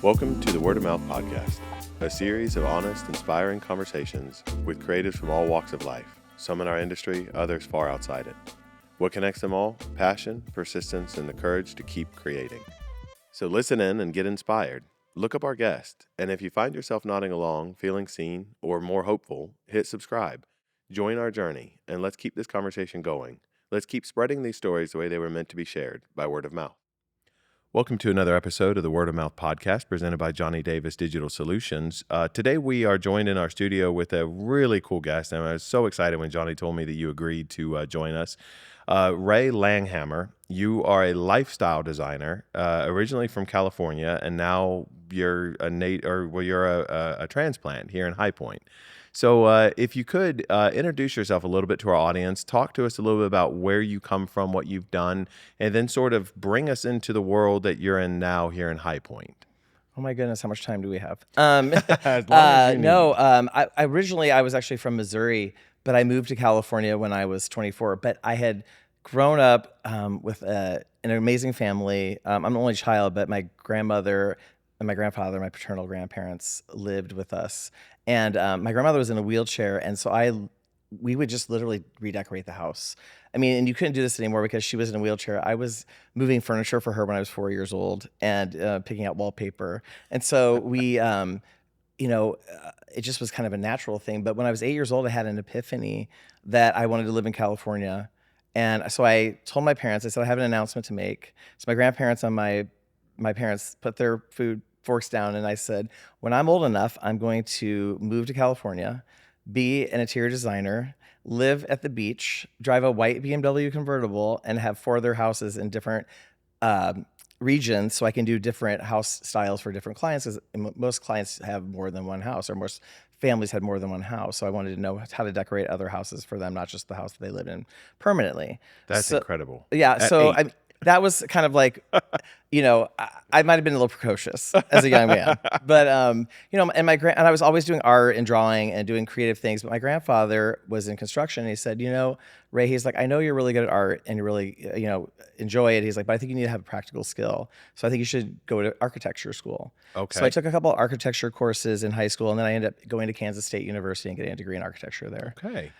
Welcome to the Word of Mouth Podcast, a series of honest, inspiring conversations with creatives from all walks of life, some in our industry, others far outside it. What connects them all? Passion, persistence, and the courage to keep creating. So listen in and get inspired. Look up our guest, and if you find yourself nodding along, feeling seen, or more hopeful, hit subscribe. Join our journey, and let's keep this conversation going. Let's keep spreading these stories the way they were meant to be shared, by word of mouth. Welcome to another episode of the Word of Mouth Podcast presented by Johnny Davis Digital Solutions. Today we are joined in our studio with a really cool guest, and I was so excited when Johnny told me that you agreed to join us. Ray Langhammer, you are a lifestyle designer, originally from California, and now you're a transplant here in High Point. So if you could introduce yourself a little bit to our audience, talk to us a little bit about where you come from, what you've done, and then sort of bring us into the world that you're in now here in High Point. Oh my goodness, how much time do we have? As long as you need. I originally I was actually from Missouri, but I moved to California when I was 24. But I had grown up with an amazing family. I'm the only child, but my grandmother and my grandfather, my paternal grandparents, lived with us. And my grandmother was in a wheelchair, and so we would just literally redecorate the house. I mean, and you couldn't do this anymore because she was in a wheelchair. I was moving furniture for her when I was 4 years old and picking out wallpaper. And so it just was kind of a natural thing. But when I was 8 years old, I had an epiphany that I wanted to live in California. And so I told my parents, I said, I have an announcement to make. So my grandparents and my parents put their food forks down, and I said, when I'm old enough, I'm going to move to California, be an interior designer, live at the beach, drive a white BMW convertible, and have 4 other houses in different regions so I can do different house styles for different clients, because most clients have more than one house, or most families had more than one house. So I wanted to know how to decorate other houses for them, not just the house that they live in permanently. That's incredible. Yeah. At so 8. that was kind of like, I might have been a little precocious as a young man, but and I was always doing art and drawing and doing creative things. But my grandfather was in construction, and he said, Ray, he's like, I know you're really good at art and you really, enjoy it. He's like, but I think you need to have a practical skill. So I think you should go to architecture school. Okay. So I took a couple of architecture courses in high school, and then I ended up going to Kansas State University and getting a degree in architecture there. Okay.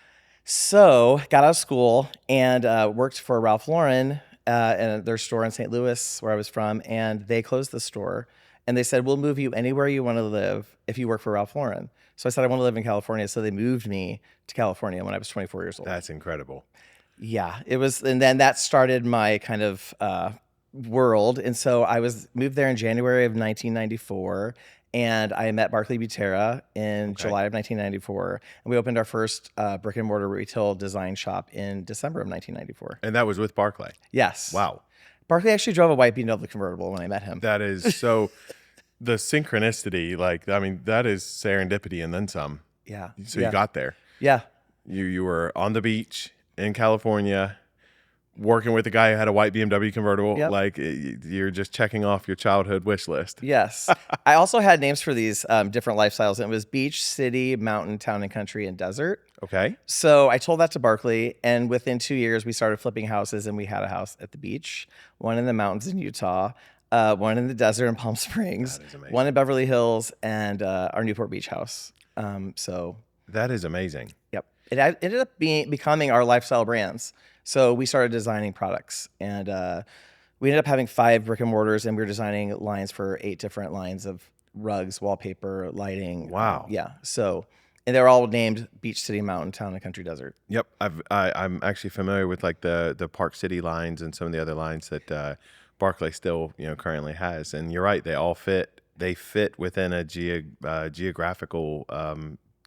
So got out of school and worked for Ralph Lauren and their store in St. Louis, where I was from, and they closed the store. And they said, we'll move you anywhere you want to live if you work for Ralph Lauren. So I said, I want to live in California. So they moved me to California when I was 24 years old. That's incredible. Yeah, it was. And then that started my kind of world. And so I moved there in January of 1994. And I met Barclay Butera in July of 1994. And we opened our first brick and mortar retail design shop in December of 1994. And that was with Barclay? Yes. Wow. Barclay actually drove a white BMW convertible when I met him. That is so, the synchronicity, that is serendipity and then some. Yeah. So you got there. Yeah. You were on the beach in California, working with a guy who had a white BMW convertible. Yep. You're just checking off your childhood wish list. Yes. I also had names for these different lifestyles. And it was beach, city, mountain, town and country, and desert. Okay. So I told that to Barclay, and within 2 years, we started flipping houses, and we had a house at the beach, one in the mountains in Utah, one in the desert in Palm Springs, one in Beverly Hills, and our Newport Beach house. That is amazing. Yep. It ended up becoming our lifestyle brands. So we started designing products, and we ended up having 5 brick and mortars, and we were designing lines for 8 different lines of rugs, wallpaper, lighting. Wow. Yeah. So, and they're all named Beach, City, Mountain, Town, and Country, Desert. Yep. I'm actually familiar with like the Park City lines and some of the other lines that Barclay still currently has. And you're right, they all fit. They fit within a geographical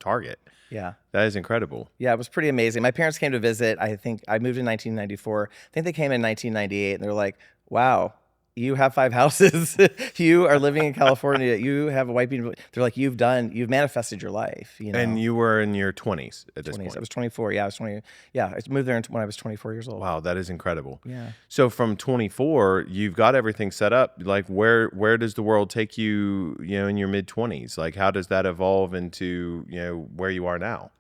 target. Yeah. That is incredible. Yeah, it was pretty amazing. My parents came to visit. I think I moved in 1994. I think they came in 1998, and they're like, wow, you have 5 houses. You are living in California. You have a white BMW. They're like, you've manifested your life. And you were in your 20s at this point. I was 24. Yeah, I was 20. Yeah, I moved there when I was 24 years old. Wow, that is incredible. Yeah. So from 24, you've got everything set up. Like, where does the world take you, in your mid-20s? Like, how does that evolve into, where you are now?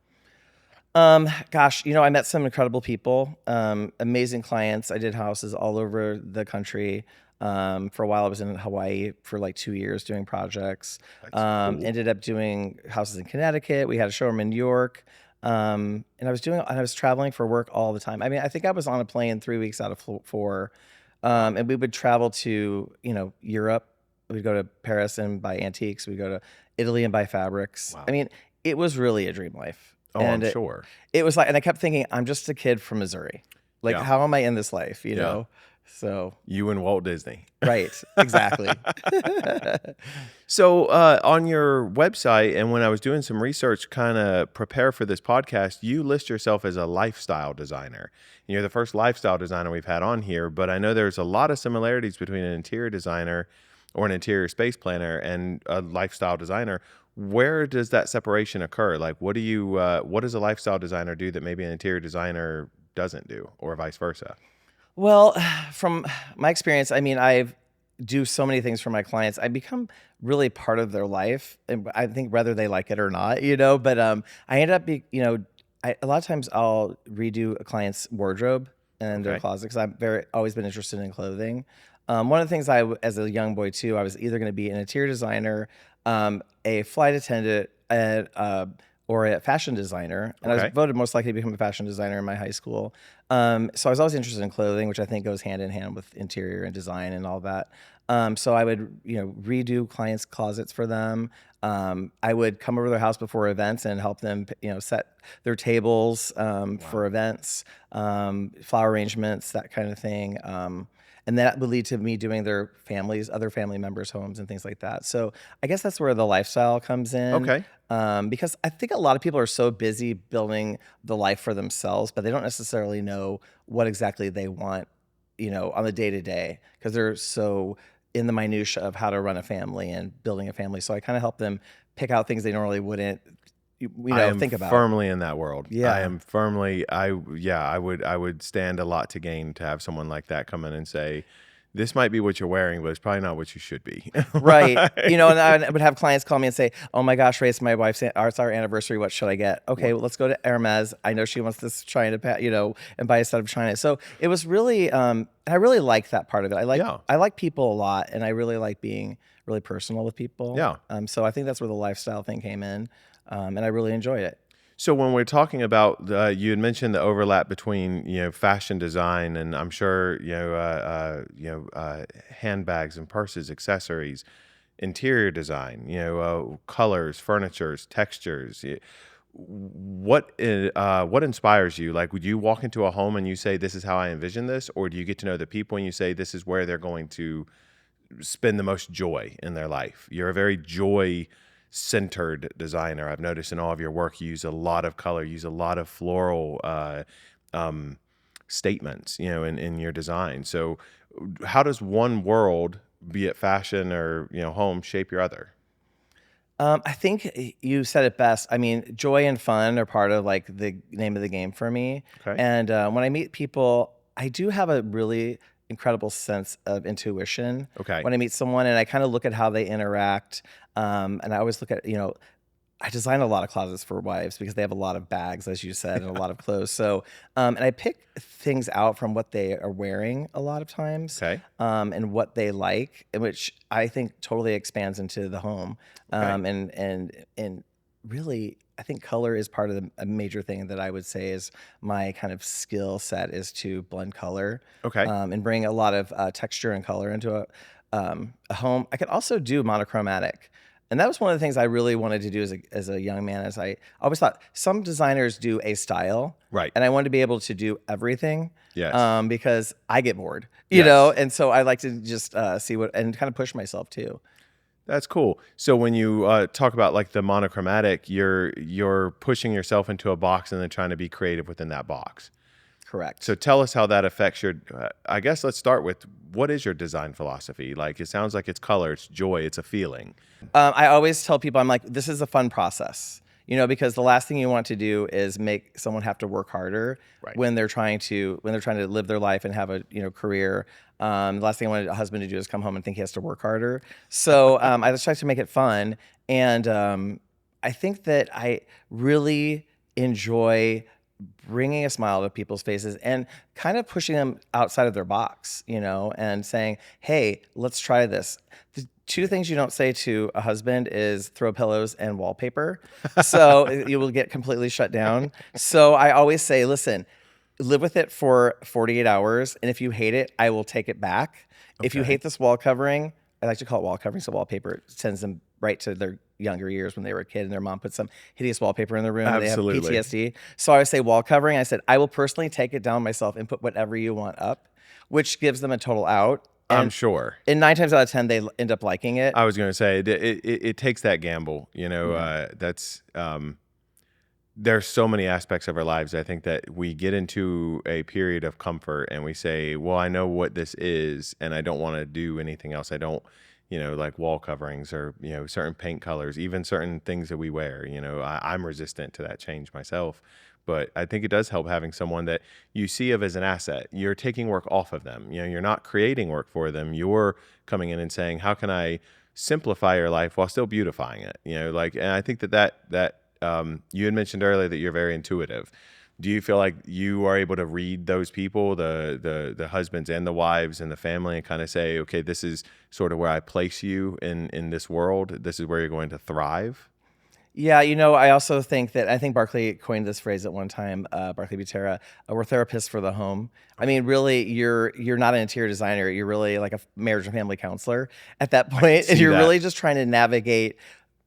Gosh, I met some incredible people, amazing clients. I did houses all over the country. For a while, I was in Hawaii for like 2 years doing projects. That's cool. Ended up doing houses in Connecticut. We had a showroom in New York. And I was traveling for work all the time. I mean, I think I was on a plane 3 weeks out of four. And we would travel to, Europe. We'd go to Paris and buy antiques. We'd go to Italy and buy fabrics. Wow. I mean, it was really a dream life. Oh, And I'm sure. it was like, and I kept thinking, I'm just a kid from Missouri. Like, Yeah. how am I in this life, you Yeah. know? So, You and Walt Disney. right, exactly. So on your website, and when I was doing some research, kind of prepare for this podcast, you list yourself as a lifestyle designer. And you're the first lifestyle designer we've had on here, but I know there's a lot of similarities between an interior designer or an interior space planner and a lifestyle designer. Where does that separation occur? Like, what does a lifestyle designer do that maybe an interior designer doesn't do, or vice versa? Well, from my experience, I mean, I do so many things for my clients. I become really part of their life, and I think whether they like it or not, But I end up, a lot of times I'll redo a client's wardrobe and their Okay. closet because always been interested in clothing. One of the things as a young boy too, I was either going to be an interior designer, a flight attendant, or a fashion designer. And I Okay. was voted most likely to become a fashion designer in my high school. So I was always interested in clothing, which I think goes hand in hand with interior and design and all that. So I would, redo clients' closets for them. I would come over to their house before events and help them, set their tables for events, flower arrangements, that kind of thing. And that would lead to me doing their other family members' homes and things like that. So I guess that's where the lifestyle comes in. Okay. Because I think a lot of people are so busy building the life for themselves, but they don't necessarily know what exactly they want, on the day to day, because they're so in the minutia of how to run a family and building a family. So I kind of help them pick out things they normally wouldn't, I am think about. firmly in that world. Yeah. I am firmly. I would stand a lot to gain to have someone like that come in and say, "This might be what you're wearing, but it's probably not what you should be." Right. And I would have clients call me and say, "Oh my gosh, Ray, it's my wife's, it's our anniversary. What should I get?" Okay, well, let's go to Hermes. I know she wants this China, and buy a set of China. So it was really, I really like that part of it. Yeah. I like people a lot, and I really like being really personal with people. Yeah. So I think that's where the lifestyle thing came in, and I really enjoyed it. So when we're talking about, you had mentioned the overlap between fashion design and I'm sure handbags and purses, accessories, interior design, colors, furnitures, textures. What inspires you? Like, would you walk into a home and you say, "This is how I envision this," or do you get to know the people and you say, "This is where they're going to spend the most joy in their life"? You're a very joy-centered designer. I've noticed in all of your work, you use a lot of color, use a lot of floral statements, in your design. So how does one world, be it fashion or, home, shape your other? I think you said it best. I mean, joy and fun are part of like the name of the game for me. Okay. And when I meet people, I do have a really incredible sense of intuition. Okay. When I meet someone and I kind of look at how they interact, and I always look at, I design a lot of closets for wives because they have a lot of bags, as you said, and a lot of clothes. So, and I pick things out from what they are wearing a lot of times, Okay. and what they like, which I think totally expands into the home. Okay. And really, I think color is part of a major thing that I would say is my kind of skill set is to blend color, Okay. and bring a lot of texture and color into a home. I could also do monochromatic. And that was one of the things I really wanted to do as a young man. As I always thought, some designers do a style, Right. and I wanted to be able to do everything, Yes. because I get bored, Yes. and so I like to just see what and kind of push myself too. That's cool. So when you talk about like the monochromatic, you're pushing yourself into a box and then trying to be creative within that box. Correct. So tell us how that affects your, I guess let's start with, what is your design philosophy? Like, it sounds like it's color, it's joy, it's a feeling. I always tell people, I'm like, this is a fun process, because the last thing you want to do is make someone have to work harder Right. when they're trying to live their life and have a career. The last thing I want a husband to do is come home and think he has to work harder. So I just try to make it fun, and I think that I really enjoy bringing a smile to people's faces and kind of pushing them outside of their box, and saying, hey, let's try this. The two things you don't say to a husband is throw pillows and wallpaper. So you will get completely shut down. So I always say, listen, live with it for 48 hours. And if you hate it, I will take it back. If you hate this wall covering, I like to call it wall covering. So wallpaper sends them right to their younger years when they were a kid and their mom put some hideous wallpaper in their room. Absolutely. And they have PTSD. So I would say wall covering. I said, I will personally take it down myself and put whatever you want up, which gives them a total out. I'm sure. And 9 times out of 10, they end up liking it. I was going to say it takes that gamble. That's there's so many aspects of our lives. I think that we get into a period of comfort and we say, well, I know what this is and I don't want to do anything else. I don't, like wall coverings or, certain paint colors, even certain things that we wear. I'm resistant to that change myself. But I think it does help having someone that you see of as an asset. You're taking work off of them. You're not creating work for them. You're coming in and saying, how can I simplify your life while still beautifying it? And I think that you had mentioned earlier that you're very intuitive. Do you feel like you are able to read those people, the husbands and the wives and the family, and kind of say, okay, this is sort of where I place you in this world. This is where you're going to thrive? Yeah, I also think Barclay coined this phrase at one time, Barclay Butera, we're therapists for the home. I mean, really, you're not an interior designer. You're really like a marriage and family counselor at that point. And you're really just trying to navigate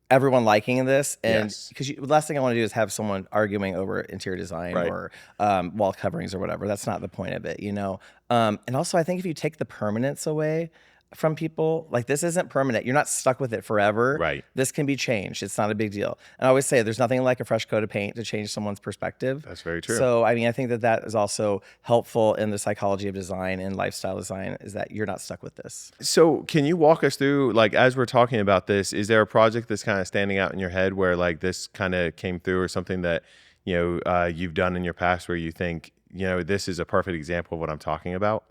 everyone liking this. And because the last thing I want to do is have someone arguing over interior design or wall coverings or whatever. That's not the point of it, And also, I think if you take the permanence away from people, like this isn't permanent. You're not stuck with it forever. Right. This can be changed. It's not a big deal. And I always say there's nothing like a fresh coat of paint to change someone's perspective. That's very true. So, I think that is also helpful in the psychology of design and lifestyle design, is that you're not stuck with this. So can you walk us through, like, as we're talking about this, is there a project that's kind of standing out in your head where like this kind of came through, or something that, you've done in your past where you think, this is a perfect example of what I'm talking about?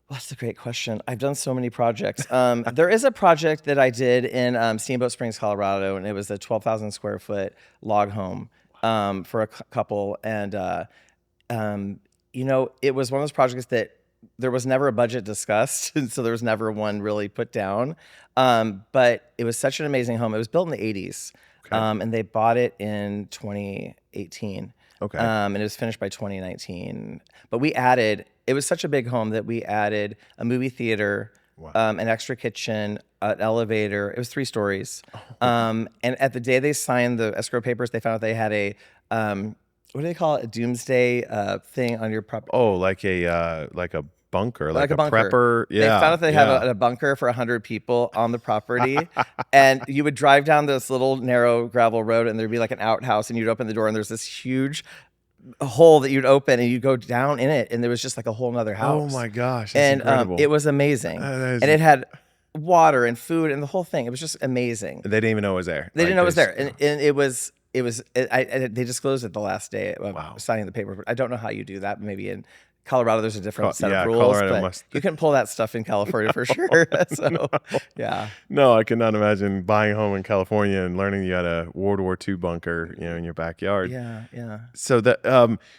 Well, that's a great question. I've done so many projects. There is a project that I did in Steamboat Springs, Colorado, and it was a 12,000 square foot log home for a couple. And, it was one of those projects that there was never a budget discussed, and so there was never one really put down. But it was such an amazing home. It was built in the 80s, and they bought it in 2018. Okay. And it was finished by 2019. But it was such a big home that we added a movie theater, an extra kitchen, an elevator. It was 3 stories. And at the day they signed the escrow papers, they found out they had a, what do they call it? A doomsday thing on your property. Oh, like a bunker, like a bunker. prepper. Yeah. They found out they had a bunker for 100 people on the property. And you would drive down this little narrow gravel road and there'd be like an outhouse, and you'd open the door and there's this huge hole that you'd open and you go down in it, and there was just like a whole nother house. Oh my gosh. That's incredible. It was amazing. And it had water and food and the whole thing. It was just amazing. They didn't even know it was there. They didn't know it was there. And they disclosed it the last day of signing the paper. I don't know how you do that. Maybe in Colorado, there's a different set of rules. Colorado but you couldn't pull that stuff in California for sure. So, yeah. No, I could not imagine buying a home in California and learning you had a World War II bunker, in your backyard. Yeah. So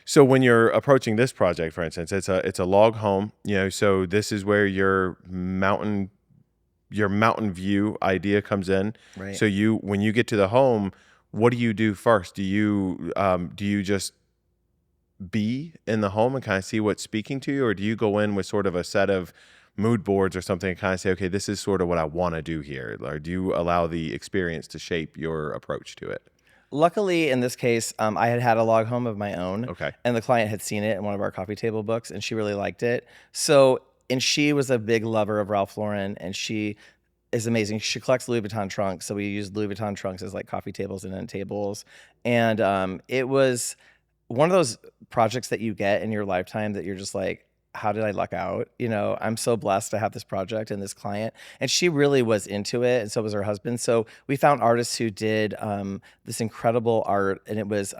so when you're approaching this project, for instance, it's a log home. So this is where your mountain view idea comes in. Right. So when you get to the home, what do you do first? Do you just be in the home and kind of see what's speaking to you, or do you go in with sort of a set of mood boards or something and kind of say, okay, this is sort of what I want to do here? Or do you allow the experience to shape your approach to it? Luckily, in this case, I had a log home of my own. Okay. And the client had seen it in one of our coffee table books, and she really liked it. So, and she was a big lover of Ralph Lauren, and she is amazing. She collects Louis Vuitton trunks, so we used Louis Vuitton trunks as like coffee tables and end tables. And it was one of those projects that you get in your lifetime that you're just like, how did I luck out? I'm so blessed to have this project and this client. And she really was into it, and so was her husband. So we found artists who did this incredible art, and it was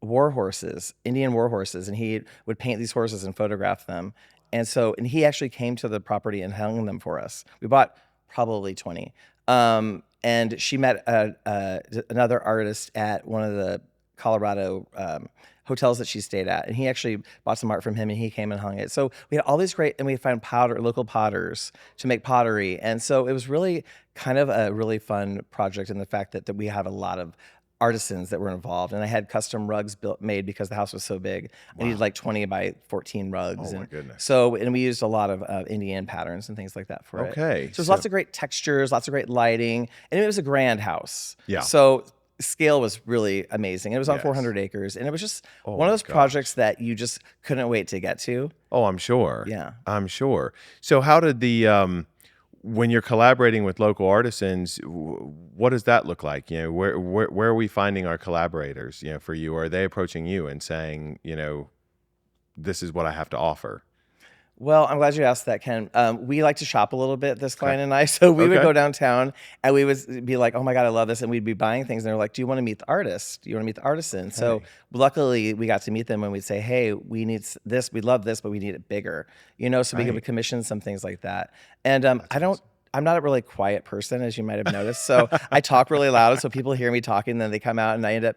war horses, Indian war horses, and he would paint these horses and photograph them. And he actually came to the property and hung them for us. We bought probably 20. And she met another artist at one of the Colorado hotels that she stayed at, and he actually bought some art from him, and he came and hung it. So we had all these great, and we found local potters to make pottery, and so it was really kind of a really fun project in the fact that we have a lot of artisans that were involved, and I had custom rugs made because the house was so big. I needed like 20 by 14 rugs. Oh my goodness. So, and we used a lot of Indian patterns and things like that for it. Okay. So there's lots of great textures, lots of great lighting, and it was a grand house. Yeah. So scale was really amazing. It was on Yes. 400 acres, and it was just Oh one of my those gosh. projects that you just couldn't wait to get to. Oh, I'm sure. Yeah. I'm sure. So how did when you're collaborating with local artisans, what does that look like? You know, where are we finding our collaborators, you know, for you? Or are they approaching you and saying, you know, this is what I have to offer? Well, I'm glad you asked that, Ken. We like to shop a little bit, this client and I. So we would go downtown and we would be like, oh my God, I love this. And we'd be buying things. And they're like, do you want to meet the artist? Do you want to meet the artisan? So luckily we got to meet them when we'd say, hey, we need this. We love this, but we need it bigger. You know, so we could commission some things like that. And I'm not a really quiet person, as you might have noticed. So I talk really loud. So people hear me talking, then they come out and I end up,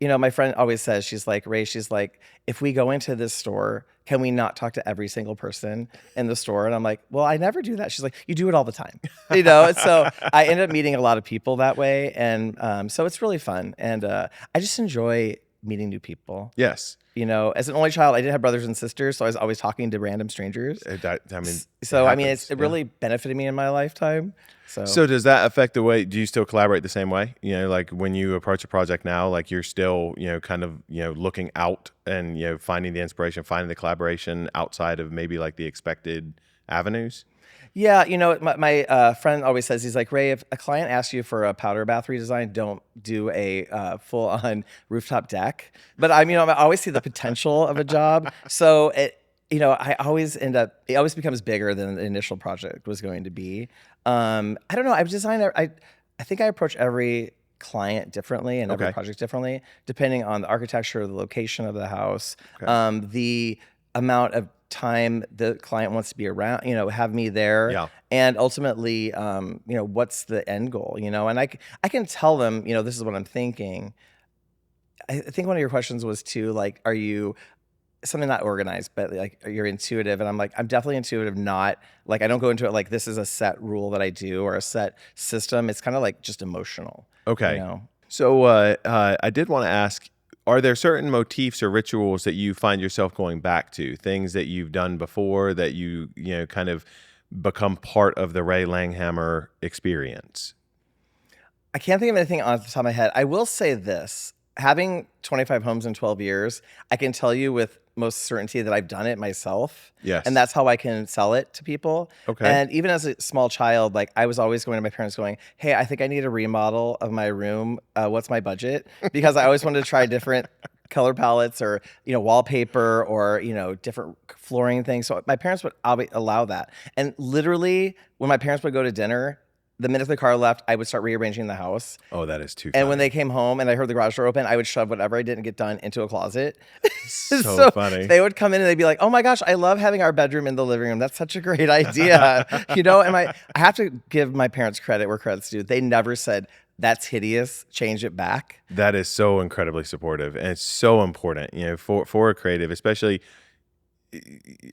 you know, my friend always says, she's like, Ray, she's like, if we go into this store, can we not talk to every single person in the store? And I'm like, well, I never do that. She's like, you do it all the time, you know? So I end up meeting a lot of people that way. And so it's really fun. And I just enjoy meeting new people. Yes. You know, as an only child, I didn't have brothers and sisters, so I was always talking to random strangers. It really benefited me in my lifetime. So does that affect the way, do you still collaborate the same way? You know, like when you approach a project now, like you're still, you know, kind of, you know, looking out and, you know, finding the inspiration, finding the collaboration outside of maybe like the expected avenues? Yeah, you know, my friend always says, he's like, Ray, if a client asks you for a powder bath redesign, don't do a full-on rooftop deck. But I always see the potential of a job. So it always becomes bigger than the initial project was going to be. I don't know. I think I approach every client differently and every project differently, depending on the architecture, the location of the house, the amount of time the client wants to be around, you know, have me there, and ultimately, you know, what's the end goal, you know, and I can tell them, you know, this is what I'm thinking. I think one of your questions was too, like, are you something not organized, but like you're intuitive? And I'm like, I'm definitely intuitive, not like, I don't go into it like this is a set rule that I do or a set system. It's kind of like just emotional. Okay. You know? So I did want to ask, are there certain motifs or rituals that you find yourself going back to, things that you've done before that you know, kind of become part of the Ray Langhammer experience? I can't think of anything off the top of my head. I will say this, having 25 homes in 12 years, I can tell you with most certainty that I've done it myself. Yes. And that's how I can sell it to people. Okay. And even as a small child, like I was always going to my parents going, hey, I think I need a remodel of my room. What's my budget? Because I always wanted to try different color palettes or, you know, wallpaper or, you know, different flooring things. So my parents would allow that. And literally when my parents would go to dinner, the minute the car left, I would start rearranging the house. Oh, that is too funny. And when they came home and I heard the garage door open, I would shove whatever I didn't get done into a closet. So funny. They would come in and they'd be like, oh my gosh, I love having our bedroom in the living room. That's such a great idea. You know, and I have to give my parents credit where credit's due. They never said, that's hideous, change it back. That is so incredibly supportive. And it's so important, you know, for a creative, especially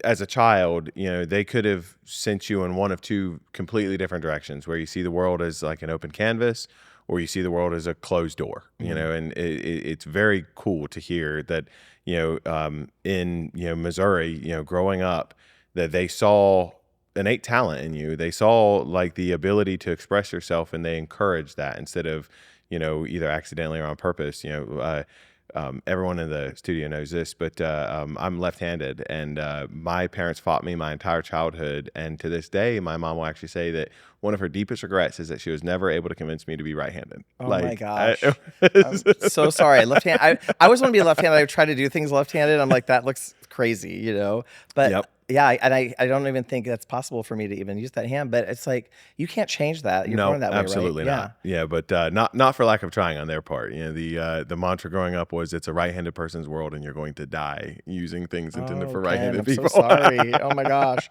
as a child, you know, they could have sent you in one of two completely different directions, where you see the world as like an open canvas or you see the world as a closed door, you know, and it's very cool to hear that, you know, in, you know, Missouri, you know, growing up, that they saw innate talent in you. They saw like the ability to express yourself, and they encouraged that instead of, you know, either accidentally or on purpose. You know, everyone in the studio knows this, but I'm left-handed, and my parents fought me my entire childhood. And to this day, my mom will actually say that one of her deepest regrets is that she was never able to convince me to be right-handed. Oh my gosh. I'm so sorry. Left-handed. I always want to be left-handed. I try to do things left-handed. I'm like, that looks crazy, you know? But Yeah, I don't even think that's possible for me to even use that hand. But it's like you can't change that. You're born No, that way, right? absolutely Yeah. not. Yeah, but not for lack of trying on their part. The mantra growing up was it's a right-handed person's world, and you're going to die using things intended Oh, for Ken, right-handed I'm so people. sorry. Oh my gosh.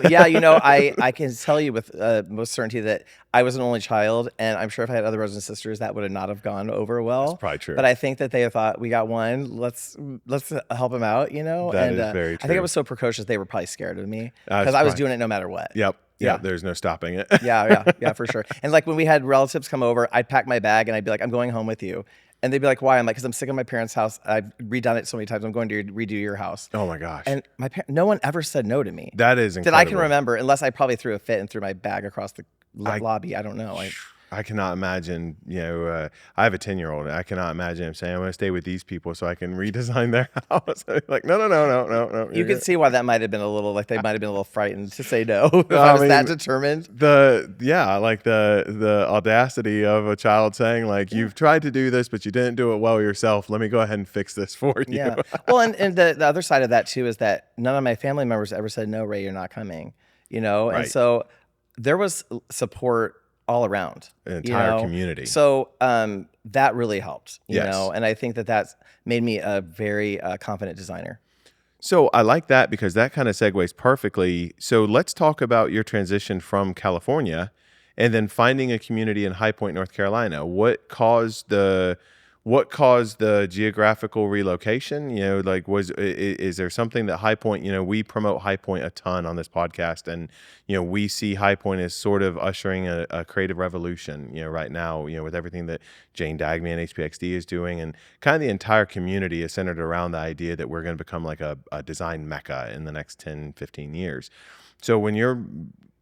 Yeah, I can tell you with most certainty that I was an only child, and I'm sure if I had other brothers and sisters, that would have not have gone over well. That's probably true. But I think that they thought we got one. Let's help him out, That And is very I think I true. was so precocious they were probably scared of me It's because I was probably- doing it no matter what. Yep. Yeah. There's no stopping it. Yeah, for sure. And like when we had relatives come over, I'd pack my bag and I'd be like, I'm going home with you. And they'd be like, why? I'm like, because I'm sick of my parents' house. I've redone it so many times. I'm going to redo your house. Oh my gosh. And no one ever said no to me. That is that incredible. I can remember, unless I probably threw a fit and threw my bag across the lobby. I don't know. I cannot imagine, I have a 10-year-old. I cannot imagine him saying, I'm going to stay with these people so I can redesign their house. Like, no. You could see why that might have been a little, like they might have been a little frightened to say no if I was that determined. The audacity of a child saying like, you've tried to do this, but you didn't do it well yourself. Let me go ahead and fix this for you. Yeah. Well, and the other side of that too is that none of my family members ever said, no, Ray, you're not coming, Right. And so there was support all around, An entire community. So that really helped, Yes. and I think that that's made me a very confident designer. So I like that because that kind of segues perfectly. So let's talk about your transition from California and then finding a community in High Point, North Carolina. What caused the geographical relocation? Is there something that High Point, we promote High Point a ton on this podcast, and, we see High Point as sort of ushering a creative revolution, right now, with everything that Jane Dagmy and HPXD is doing, and kind of the entire community is centered around the idea that we're going to become like a design mecca in the next 10, 15 years. So when you're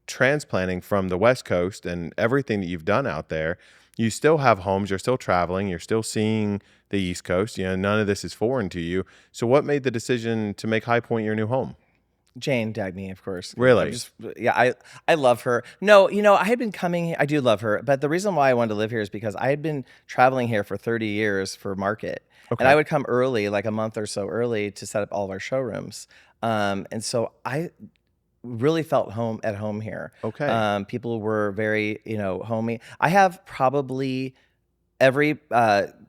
transplanting from the West Coast and everything that you've done out there, you still have homes, you're still traveling, you're still seeing the East Coast. None of this is foreign to you. So what made the decision to make High Point your new home? Jane Dagmy, of course. Really? I love her. No, I had been coming, I do love her, but the reason why I wanted to live here is because I had been traveling here for 30 years for market. Okay. And I would come early, like a month or so early, to set up all of our showrooms. And so I really felt at home here. Okay. People were very, homey. I have probably every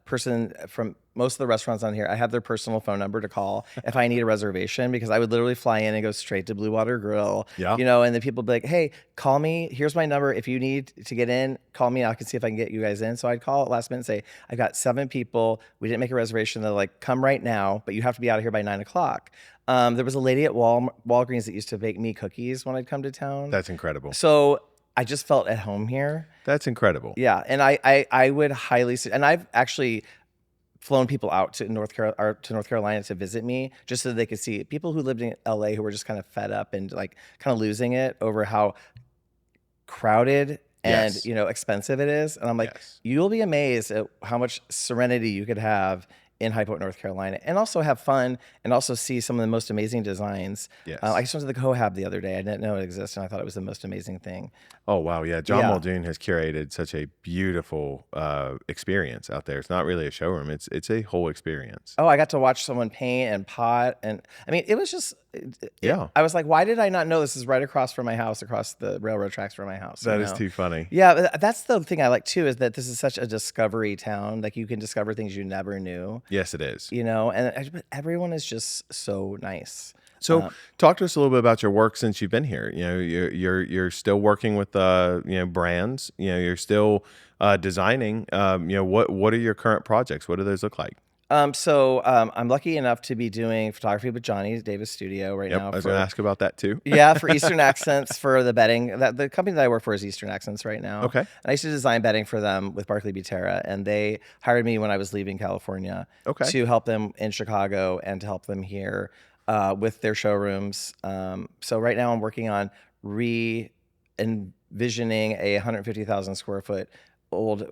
person from most of the restaurants on here, I have their personal phone number to call if I need a reservation, because I would literally fly in and go straight to Blue Water Grill. Yeah. And then people would be like, hey, call me. Here's my number. If you need to get in, call me. I can see if I can get you guys in. So I'd call at last minute and say, I've got 7 people. We didn't make a reservation. They're like, come right now, but you have to be out of here by 9 o'clock. There was a lady at Walgreens that used to bake me cookies when I'd come to town. That's incredible. So I just felt at home here. That's incredible. Yeah, and I would highly, and I've actually flown people out to North Carolina to visit me, just so they could see people who lived in LA who were just kind of fed up and like kind of losing it over how crowded and Yes. expensive it is. And I'm like, Yes. you'll be amazed at how much serenity you could have in High Point, North Carolina, and also have fun and also see some of the most amazing designs. Yes. I just went to the Cohab the other day. I didn't know it existed, and I thought it was the most amazing thing. Oh, wow. Yeah. John Yeah. Muldoon has curated such a beautiful experience out there. It's not really a showroom. It's a whole experience. Oh, I got to watch someone paint and pot, and I mean, it was just, Yeah. I was like, why did I not know this is right across from my house, across the railroad tracks from my house? That is too funny. Yeah, but that's the thing I like too, is that this is such a discovery town. Like you can discover things you never knew. Yes, it is. But everyone is just so nice. So talk to us a little bit about your work since you've been here. You're still working with brands. You're still designing. What are your current projects? What do those look like? So I'm lucky enough to be doing photography with Johnny Davis Studio right now. I was going to ask about that too. Yeah, for Eastern Accents for the bedding. The company that I work for is Eastern Accents right now. Okay. And I used to design bedding for them with Barclay Butera, and they hired me when I was leaving California to help them in Chicago and to help them here with their showrooms. So right now I'm working on re-envisioning a 150,000 square foot old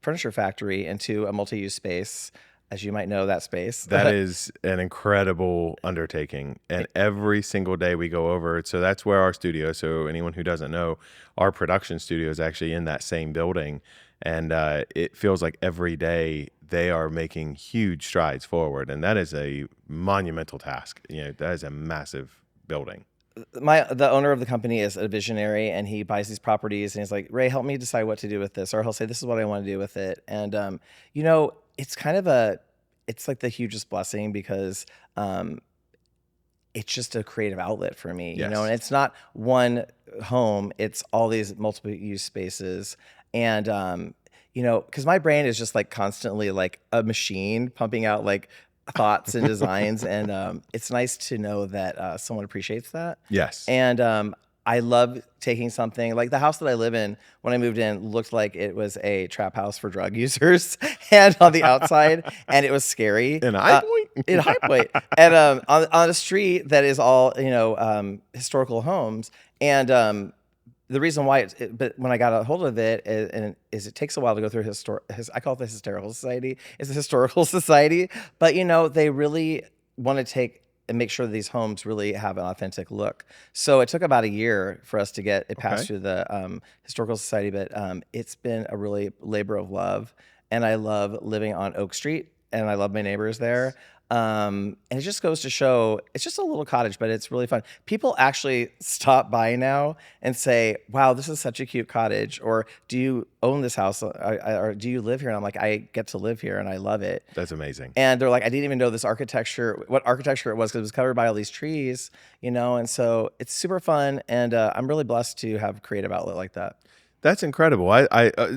furniture factory into a multi-use space. As you might know, that space. That is an incredible undertaking. And every single day we go over it. So that's where our studio, so anyone who doesn't know, our production studio is actually in that same building. And it feels like every day they are making huge strides forward. And that is a monumental task. That is a massive building? The owner of the company is a visionary, and he buys these properties, and he's like, Ray, help me decide what to do with this, or he'll say, this is what I want to do with it. And it's kind of it's like the hugest blessing, because it's just a creative outlet for me, Yes. and it's not one home, it's all these multiple use spaces. And because my brain is just like constantly like a machine pumping out like thoughts and designs, and it's nice to know that someone appreciates that. Yes. And I love taking something like the house that I live in. When I moved in, looked like it was a trap house for drug users, and on the outside, and it was scary. In High Point? In High Point, and on a street that is all historical homes. And the reason why but when I got a hold of it, is it takes a while to go through I call it the hysterical society. It's a historical society, but they really want to take and make sure that these homes really have an authentic look. So it took about a year for us to get it passed through the historical society, but it's been a really labor of love, and I love living on Oak Street, and I love my neighbors there. And it just goes to show, it's just a little cottage, but it's really fun. People actually stop by now and say, wow, this is such a cute cottage. Or do you own this house? Or do you live here? And I'm like, I get to live here and I love it. That's amazing. And they're like, I didn't even know what architecture it was, because it was covered by all these trees, and so it's super fun. And I'm really blessed to have a creative outlet like that. That's incredible.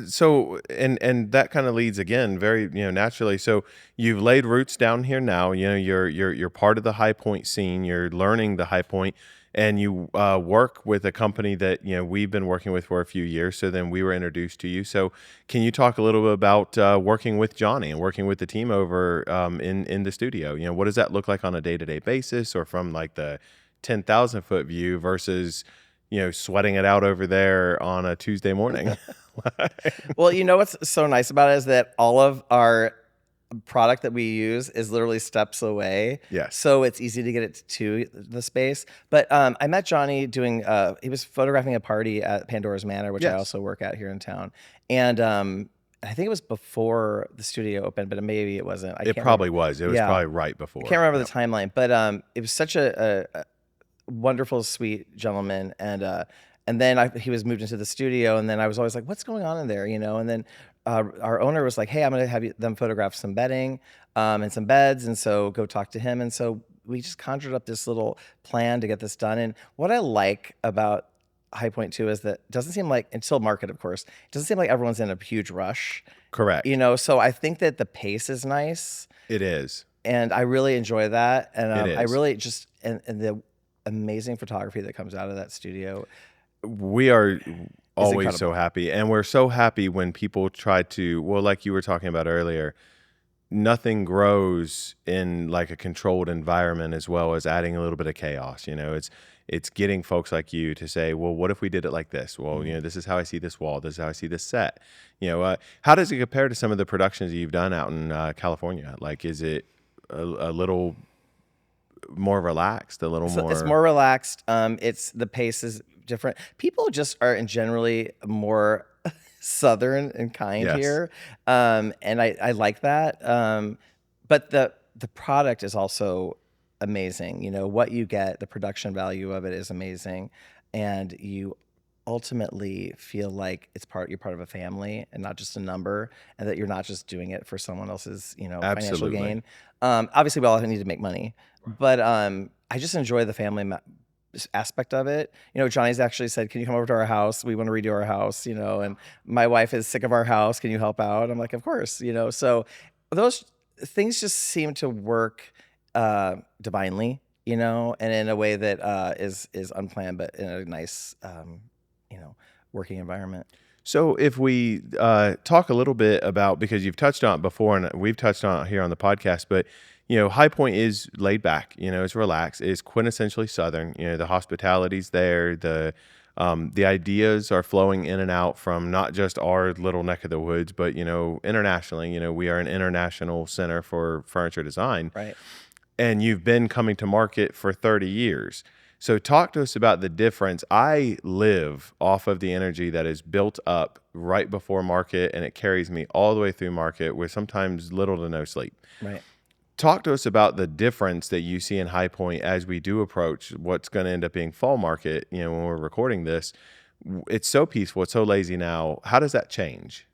So that kind of leads again very naturally. So you've laid roots down here now. You're part of the High Point scene. You're learning the High Point, and you work with a company that we've been working with for a few years. So then we were introduced to you. So can you talk a little bit about working with Johnny and working with the team over in the studio? What does that look like on a day-to-day basis, or from like the 10,000-foot view versus sweating it out over there on a Tuesday morning? Well, what's so nice about it is that all of our product that we use is literally steps away. Yes. So it's easy to get it to the space. But I met Johnny doing, he was photographing a party at Pandora's Manor, which I also work at here in town. And I think it was before the studio opened, but maybe it wasn't. It probably was. It was probably right before. I can't remember the timeline, but it was such a wonderful, sweet gentleman. And then he was moved into the studio, and then I was always like, what's going on in there? And then our owner was like, hey, I'm going to have them photograph some bedding and some beds. And so go talk to him. And so we just conjured up this little plan to get this done. And what I like about High Point too is that it doesn't seem like, until market, of course, it doesn't seem like everyone's in a huge rush. Correct. So I think that the pace is nice. It is. And I really enjoy that. And it is. I really just, and the amazing photography that comes out of that studio. We are always incredible. So happy. And we're so happy when people try to, well, like you were talking about earlier, nothing grows in like a controlled environment as well as adding a little bit of chaos. It's getting folks like you to say, well, what if we did it like this? Well, this is how I see this wall. This is how I see this set. How does it compare to some of the productions you've done out in California? Like, is it a little more relaxed, a little more? It's more relaxed. The pace is different. People just are generally more Southern and kind here. And I like that. But the product is also amazing. What you get, the production value of it is amazing. And you ultimately feel like you're part of a family and not just a number, and that you're not just doing it for someone else's, financial gain. Obviously we all need to make money, but I just enjoy the family aspect of it. Johnny's actually said, can you come over to our house? We want to redo our house, and my wife is sick of our house. Can you help out? I'm like, of course, so those things just seem to work divinely, and in a way that is unplanned, but in a nice, working environment. So if we talk a little bit about, because you've touched on it before and we've touched on it here on the podcast, but High Point is laid back, it's relaxed, it's quintessentially Southern, the hospitality's there, the ideas are flowing in and out from not just our little neck of the woods, but, internationally, we are an international center for furniture design. Right. And you've been coming to market for 30 years. So talk to us about the difference. I live off of the energy that is built up right before market, and it carries me all the way through market with sometimes little to no sleep. Right. talk to us about the difference that you see in High Point as we do approach what's going to end up being fall market. You know, when we're recording this, it's so peaceful, it's so lazy now. How does that change?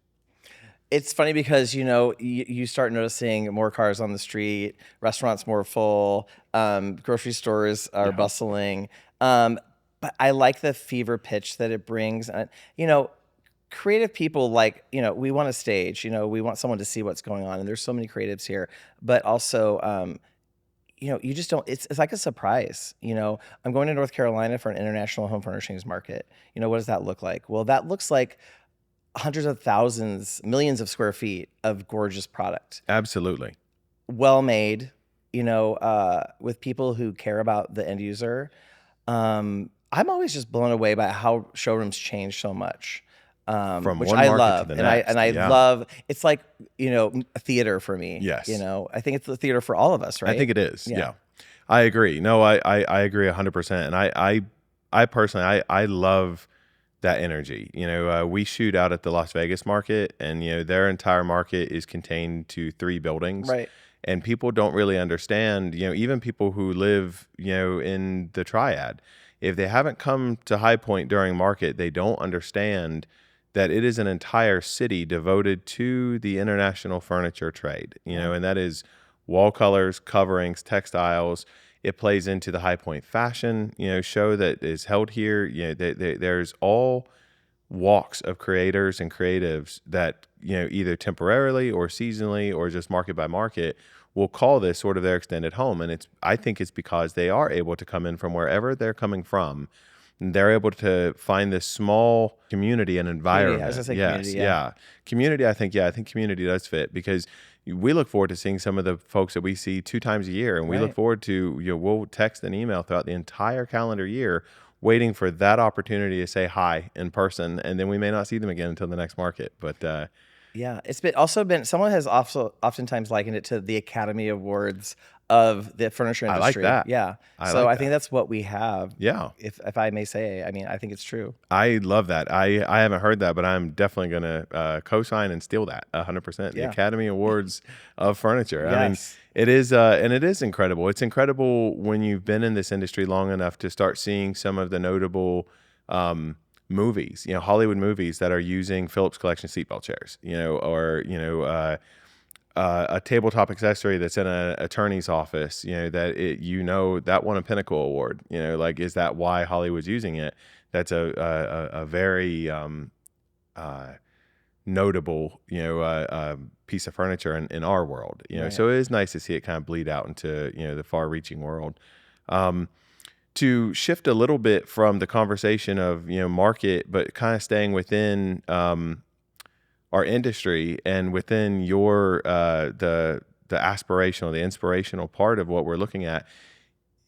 It's funny because, you start noticing more cars on the street, restaurants more full, grocery stores are bustling. But I like the fever pitch that it brings. Creative people we want a stage, we want someone to see what's going on. And there's so many creatives here, but also, you just don't, it's like a surprise. I'm going to North Carolina for an international home furnishings market. What does that look like? Well, that looks like hundreds of thousands, millions of square feet of gorgeous product. Absolutely. Well made, with people who care about the end user. I'm always just blown away by how showrooms change so much. From Which one I market love. to the next. And I love, it's like, a theater for me. Yes. I think it's the theater for all of us, right? I think it is. Yeah. I agree. No, I agree 100%. And I personally, I love that energy. We shoot out at the Las Vegas market, and, their entire market is contained to 3 buildings. Right. And people don't really understand, even people who live, in the Triad, if they haven't come to High Point during market, they don't understand that it is an entire city devoted to the international furniture trade, and that is wall colors, coverings, textiles. It plays into the High Point fashion, show that is held here. There's all walks of creators and creatives that, either temporarily or seasonally or just market by market will call this sort of their extended home. And I think it's because they are able to come in from wherever they're coming from. And they're able to find this small community and environment. Community. I was gonna say Yes, community, yeah. Community, I think community does fit, because we look forward to seeing some of the folks that we see 2 times a year. And we look forward to, we'll text and email throughout the entire calendar year, waiting for that opportunity to say hi in person. And then we may not see them again until the next market. But yeah, it's been someone has also oftentimes likened it to the Academy Awards of the furniture industry. I like that. Yeah. I think that's what we have. Yeah. If I may say, I think it's true. I love that. I haven't heard that, but I'm definitely going to co-sign and steal that 100%. The Academy Awards of furniture. Yes. I mean, it is, and it is incredible. It's incredible when you've been in this industry long enough to start seeing some of the notable movies, Hollywood movies that are using Phillips Collection seatbelt chairs, or a tabletop accessory that's in an attorney's office, that won a Pinnacle Award. Is that why Hollywood's using it? That's a very notable, piece of furniture in our world. So it is nice to see it kind of bleed out into the far-reaching world. To shift a little bit from the conversation of market, but kind of staying within our industry and within your the aspirational, the inspirational part of what we're looking at,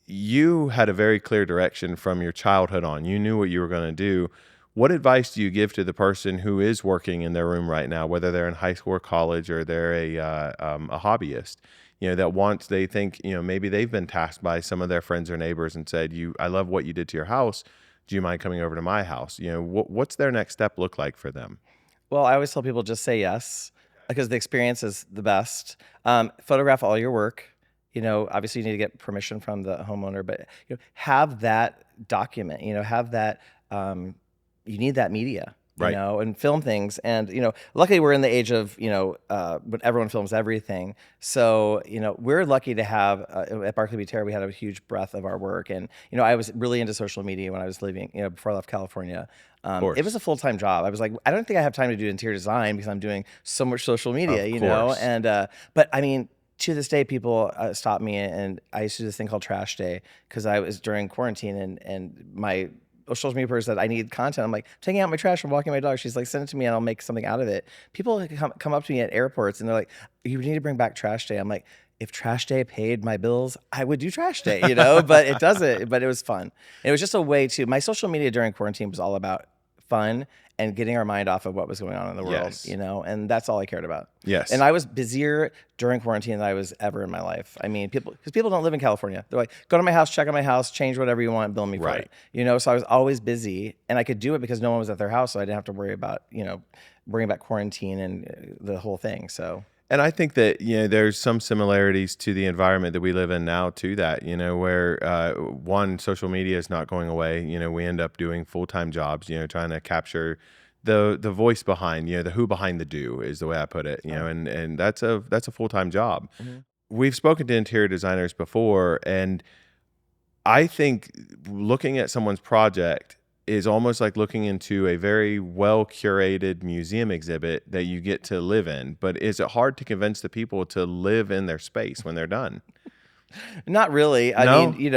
you had a very clear direction from your childhood on. You knew what you were going to do. What advice do you give to the person who is working in their room right now, whether they're in high school or college, or they're a hobbyist? That they think, maybe they've been tasked by some of their friends or neighbors and said, I love what you did to your house. Do you mind coming over to my house? What's their next step look like for them? Well, I always tell people just say yes, because the experience is the best. Photograph all your work. Obviously you need to get permission from the homeowner, but have that document. Have that. You need that media. Right. And film things. And, luckily we're in the age of, when everyone films everything. So, we're lucky to have, at Barclay B. Terra, we had a huge breadth of our work. And, I was really into social media when I was leaving, before I left California. It was a full-time job. I was like, I don't think I have time to do interior design because I'm doing so much social media, And, but to this day, people stop me, and I used to do this thing called Trash Day, because I was during quarantine, and my social media person said, I need content. I'm like, taking out my trash and walking my dog. She's like, send it to me and I'll make something out of it. People come up to me at airports and they're like, you need to bring back Trash Day. I'm like, if Trash Day paid my bills, I would do Trash Day, but it doesn't. But it was fun. And it was just a way to, my social media during quarantine was all about fun and getting our mind off of what was going on in the world, Yes. and that's all I cared about. Yes. And I was busier during quarantine than I was ever in my life. Because people don't live in California. They're like, go to my house, check out my house, change whatever you want, bill me for Right. it. So I was always busy, and I could do it because no one was at their house, so I didn't have to worry about, quarantine and the whole thing. So. And I think that, there's some similarities to the environment that we live in now to that, where one, social media is not going away. We end up doing full-time jobs, trying to capture the voice behind, the who behind the do is the way I put it, and that's a full-time job. Mm-hmm. We've spoken to interior designers before, and I think looking at someone's project is almost like looking into a very well curated museum exhibit that you get to live in. But is it hard to convince the people to live in their space when they're done? Not really. I No? mean,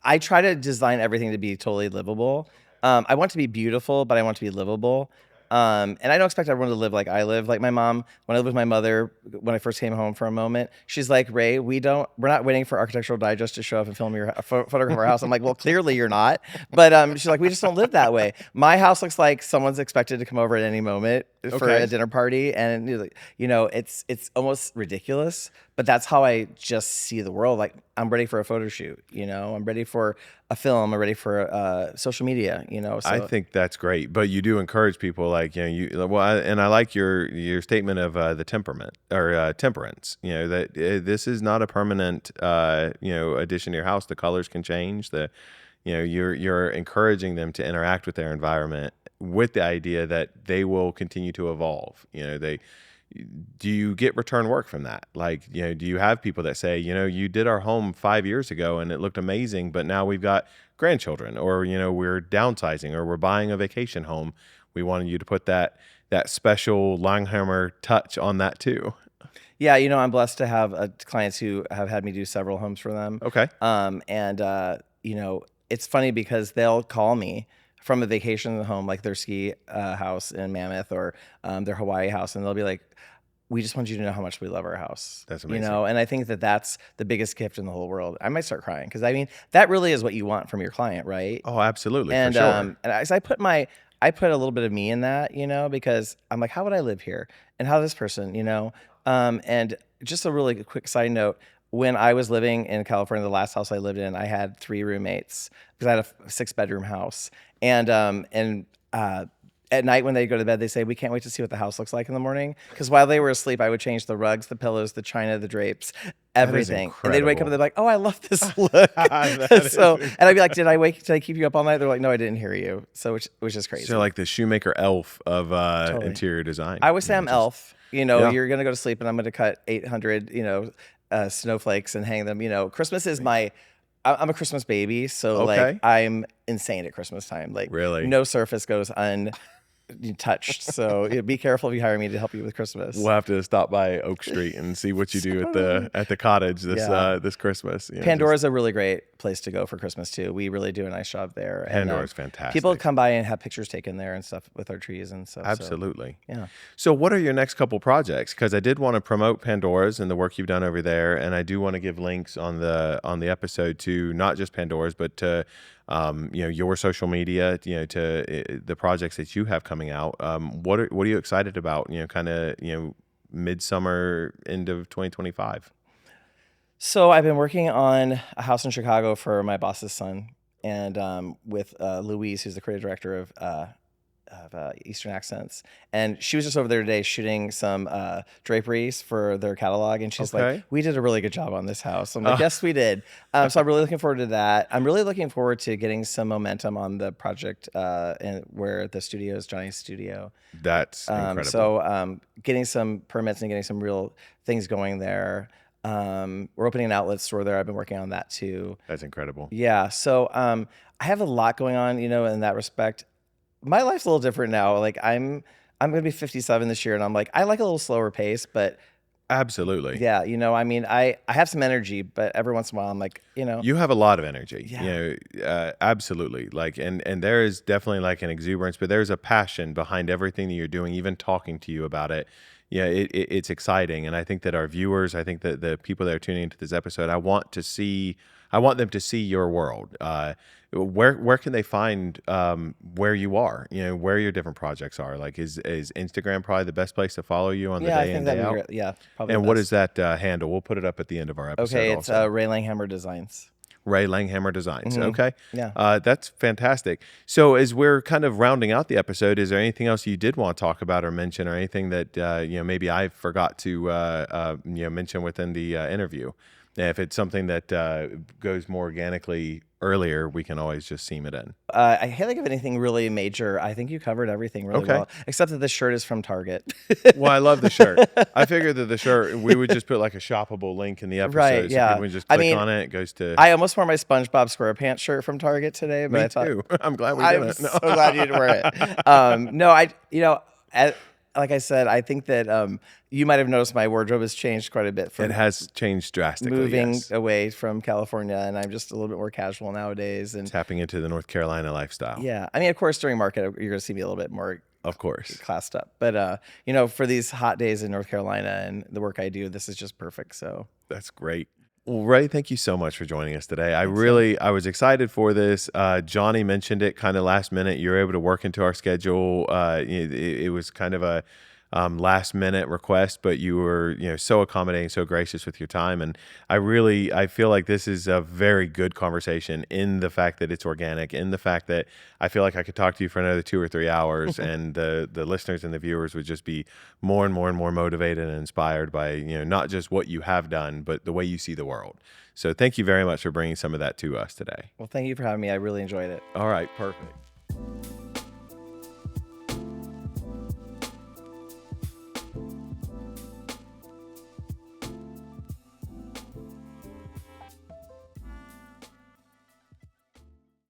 I try to design everything to be totally livable. I want it to be beautiful, but I want it to be livable. And I don't expect everyone to live like I live. Like my mom, when I lived with my mother, when I first came home for a moment, she's like, Ray, we're not waiting for Architectural Digest to show up and film your photograph of our house. I'm like, well, clearly you're not. But she's like, we just don't live that way. My house looks like someone's expected to come over at any moment for Okay. a dinner party, and it's almost ridiculous. But that's how I just see the world. Like I'm ready for a photo shoot. I'm ready for a film. I'm ready for social media. So I think that's great, but you do encourage people, like and I like your statement of the temperament or temperance. That this is not a permanent addition to your house. The colors can change. You're encouraging them to interact with their environment with the idea that they will continue to evolve. Do you get return work from that? Like, do you have people that say, you did our home 5 years ago and it looked amazing, but now we've got grandchildren, or, we're downsizing, or we're buying a vacation home. We wanted you to put that special Langhammer touch on that too. Yeah, I'm blessed to have clients who have had me do several homes for them. Okay. It's funny because they'll call me from a vacation home, like their ski house in Mammoth or their Hawaii house, and they'll be like, we just want you to know how much we love our house. That's amazing. And I think that that's the biggest gift in the whole world. I might start crying because that really is what you want from your client, right? Oh, absolutely. And for sure. and I put a little bit of me in that, because I'm like, how would I live here, and how this person, and just a really quick side note. When I was living in California, the last house I lived in, I had 3 roommates because I had a 6-bedroom house. And at night when they go to bed, they say, we can't wait to see what the house looks like in the morning. Because while they were asleep, I would change the rugs, the pillows, the china, the drapes, everything. And they'd wake up and they'd be like, oh, I love this look. And I'd be like, did I keep you up all night? They're like, no, I didn't hear you. So which is crazy. So like the shoemaker elf of interior design. I always say I'm elf. You're going to go to sleep and I'm going to cut 800, snowflakes and hang them. Christmas is I'm a Christmas baby, so Okay. like I'm insane at Christmas time. Like Really? no surface goes untouched. So be careful if you hire me to help you with Christmas. We'll have to stop by Oak Street and see what you do at the cottage this Christmas. Pandora's a really great place to go for Christmas too. We really do a nice job there. Pandora's fantastic. People come by and have pictures taken there and stuff with our trees and stuff. Absolutely. So, yeah. So what are your next couple projects? Because I did want to promote Pandora's and the work you've done over there, and I do want to give links on the episode to not just Pandora's, but to your social media, to the projects that you have coming out. What are you excited about? Midsummer, end of 2025. So I've been working on a house in Chicago for my boss's son, and with Louise, who's the creative director of Eastern Accents, and she was just over there today shooting some draperies for their catalog, and she's Okay. like, we did a really good job on this house. I'm like, yes, we did. So I'm really looking forward to that. I'm really looking forward to getting some momentum on the project and where the studio is, Johnny's studio. That's incredible. So getting some permits and getting some real things going there. We're opening an outlet store there. I've been working on that too. That's incredible. Yeah. So I have a lot going on, in that respect. My life's a little different now. Like I'm going to be 57 this year, and I'm like, I like a little slower pace, but Absolutely. yeah, I have some energy, but every once in a while I'm like, You have a lot of energy. Yeah. Absolutely. Like, and there is definitely like an exuberance, but there's a passion behind everything that you're doing, even talking to you about it. Yeah, it's exciting. And I think that our viewers, I think that the people that are tuning into this episode, I want them to see your world. Where can they find where you are? Where your different projects are. Like, is Instagram probably the best place to follow you on the day in, day out? Yeah, probably. And what is that handle? We'll put it up at the end of our episode. Okay, it's also. Ray Langhammer Designs. Ray Langhammer Designs. Mhm. Okay. Yeah. That's fantastic. So as we're kind of rounding out the episode, is there anything else you did want to talk about or mention, or anything that, maybe I forgot to, mention within the interview? If it's something that goes more organically earlier, we can always just seam it in. I can't think of anything really major. I think you covered everything really Okay. well, except that the shirt is from Target. Well, I love the shirt. I figured that the shirt, we would just put like a shoppable link in the episode. Right, So yeah. people would just I click mean, on it. It goes to... I almost wore my SpongeBob SquarePants shirt from Target today, but Me I thought too. I'm glad we I'm didn't. so glad you didn't wear it. No, like I said, I think that you might have noticed my wardrobe has changed quite a bit It from has changed drastically. moving Yes. away from California, and I'm just a little bit more casual nowadays. And Tapping into the North Carolina lifestyle. yeah, I mean, of course, during market, you're going to see me a little bit more Of course. classed up. But for these hot days in North Carolina and the work I do, this is just perfect. So That's great. Well, Ray, thank you so much for joining us today. I was excited for this. Johnny mentioned it kind of last minute. You were able to work into our schedule. It was kind of a last minute request, but you were, so accommodating, so gracious with your time. And I feel like this is a very good conversation in the fact that it's organic, in the fact that I feel like I could talk to you for another 2 or 3 hours and the listeners and the viewers would just be more and more and more motivated and inspired by, not just what you have done, but the way you see the world. So thank you very much for bringing some of that to us today. well, thank you for having me. I really enjoyed it. All right, perfect.